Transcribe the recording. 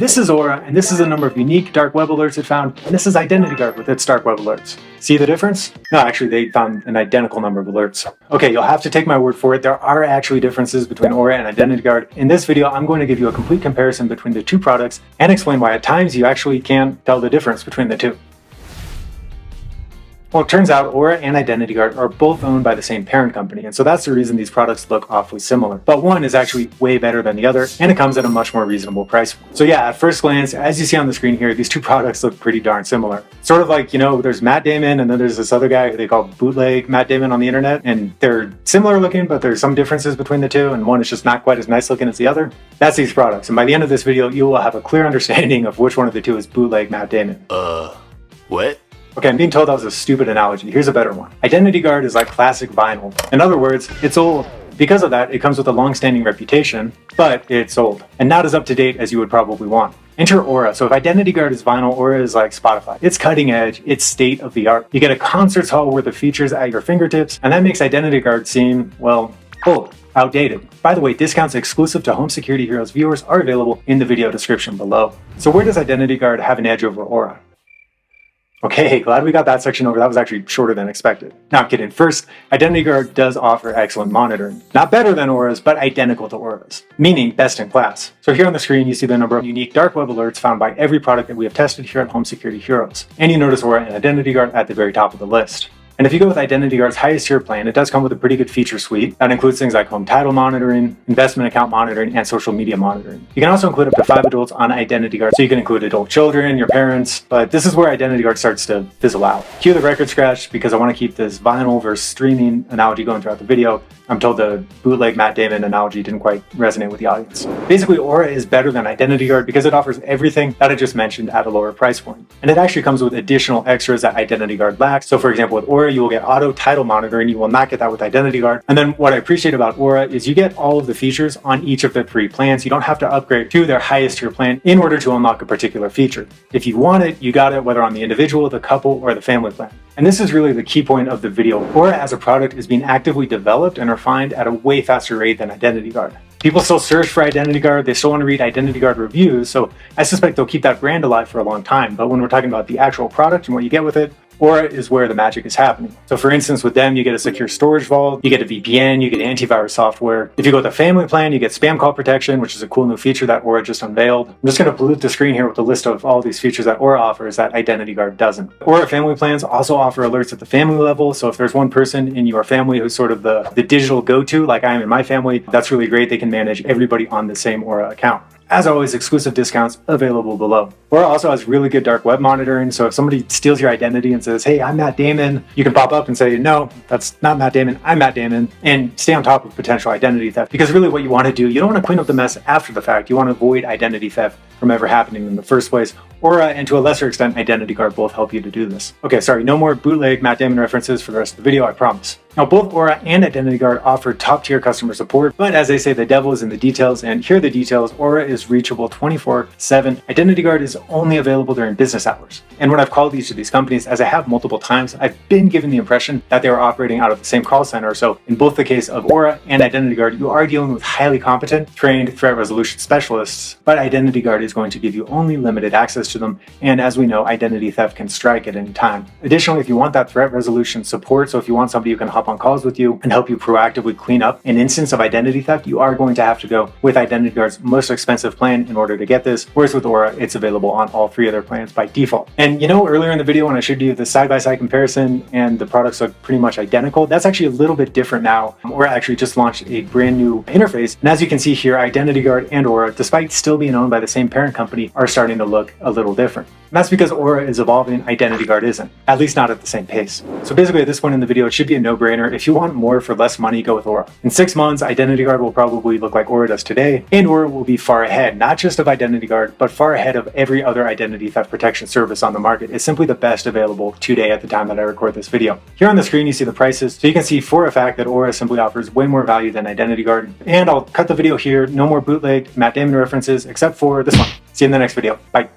This is Aura, and this is the number of unique dark web alerts it found, and this is Identity Guard with its dark web alerts. See the difference? No, actually, they found an identical number of alerts. Okay, you'll have to take my word for it. There are actually differences between Aura and Identity Guard. In this video, I'm going to give you a complete comparison between the two products and explain why at times you actually can't tell the difference between the two. Well, it turns out Aura and Identity Guard are both owned by the same parent company, and so that's the reason these products look awfully similar. But one is actually way better than the other, and it comes at a much more reasonable price. So yeah, at first glance, as you see on the screen here, these two products look pretty darn similar. Sort of like, there's Matt Damon, and then there's this other guy who they call bootleg Matt Damon on the internet, and they're similar looking, but there's some differences between the two, and one is just not quite as nice looking as the other. That's these products, and by the end of this video, you will have a clear understanding of which one of the two is bootleg Matt Damon. What? Okay, I'm being told that was a stupid analogy. Here's a better one. Identity Guard is like classic vinyl. In other words, it's old. Because of that, it comes with a long-standing reputation, but it's old and not as up-to-date as you would probably want. Enter Aura. So if Identity Guard is vinyl, Aura is like Spotify. It's cutting edge, it's state-of-the-art. You get a concerts hall worth of features at your fingertips, and that makes Identity Guard seem, well, old, outdated. By the way, discounts exclusive to Home Security Heroes viewers are available in the video description below. So where does Identity Guard have an edge over Aura? Okay, glad we got that section over. That was actually shorter than expected. Now, I'm kidding. First, Identity Guard does offer excellent monitoring. Not better than Aura's, but identical to Aura's, meaning best in class. So here on the screen, you see the number of unique dark web alerts found by every product that we have tested here at Home Security Heroes. And you notice Aura and Identity Guard at the very top of the list. And if you go with Identity Guard's highest tier plan, it does come with a pretty good feature suite that includes things like home title monitoring, investment account monitoring, and social media monitoring. You can also include up to 5 adults on Identity Guard, so you can include adult children, your parents, but this is where Identity Guard starts to fizzle out. Cue the record scratch because I want to keep this vinyl versus streaming analogy going throughout the video. I'm told the bootleg Matt Damon analogy didn't quite resonate with the audience. Basically, Aura is better than Identity Guard because it offers everything that I just mentioned at a lower price point. And it actually comes with additional extras that Identity Guard lacks. So for example, with Aura, you will get auto title monitoring. You will not get that with Identity Guard. And then what I appreciate about Aura is you get all of the features on each of the 3 plans. You don't have to upgrade to their highest tier plan in order to unlock a particular feature. If you want it, you got it, whether on the individual, the couple, or the family plan. And this is really the key point of the video. Aura as a product is being actively developed and refined at a way faster rate than Identity Guard. People still search for Identity Guard, they still want to read Identity Guard reviews, so I suspect they'll keep that brand alive for a long time. But when we're talking about the actual product and what you get with it, Aura is where the magic is happening. So for instance, with them, you get a secure storage vault, you get a VPN, you get antivirus software. If you go with the family plan, you get spam call protection, which is a cool new feature that Aura just unveiled. I'm just going to pollute the screen here with a list of all these features that Aura offers that Identity Guard doesn't. Aura family plans also offer alerts at the family level. So if there's one person in your family who's sort of the digital go-to, like I am in my family, that's really great. They can manage everybody on the same Aura account. As always, exclusive discounts available below. Aura also has really good dark web monitoring, so if somebody steals your identity and says, hey, I'm Matt Damon, you can pop up and say, no, that's not Matt Damon, I'm Matt Damon, and stay on top of potential identity theft. Because really what you want to do, you don't want to clean up the mess after the fact, you want to avoid identity theft from ever happening in the first place. Aura, and to a lesser extent, Identity Guard both help you to do this. Okay, sorry, no more bootleg Matt Damon references for the rest of the video, I promise. Now, both Aura and Identity Guard offer top-tier customer support, but as they say, the devil is in the details, and here are the details. Aura is reachable 24/7. Identity Guard is only available during business hours. And when I've called each of these companies, as I have multiple times, I've been given the impression that they are operating out of the same call center. So in both the case of Aura and Identity Guard, you are dealing with highly competent, trained threat resolution specialists, but Identity Guard is going to give you only limited access to them. And as we know, identity theft can strike at any time. Additionally, if you want that threat resolution support, so if you want somebody who can hop on calls with you and help you proactively clean up an instance of identity theft, you are going to have to go with Identity Guard's most expensive plan in order to get this. Whereas with Aura, it's available on all 3 of their plans by default. And earlier in the video when I showed you the side-by-side comparison and the products look pretty much identical, that's actually a little bit different now. Aura actually just launched a brand new interface. And as you can see here, Identity Guard and Aura, despite still being owned by the same parent company, are starting to look a little different. And that's because Aura is evolving, Identity Guard isn't, at least not at the same pace. So basically at this point in the video, it should be a no-brainer. If you want more for less money, go with Aura. In 6 months, Identity Guard will probably look like Aura does today, and Aura will be far ahead, not just of Identity Guard, but far ahead of every other identity theft protection service on the market. It's simply the best available today at the time that I record this video. Here on the screen, you see the prices, so you can see for a fact that Aura simply offers way more value than Identity Guard. And I'll cut the video here. No more bootleg Matt Damon references, except for this one. See you in the next video. Bye.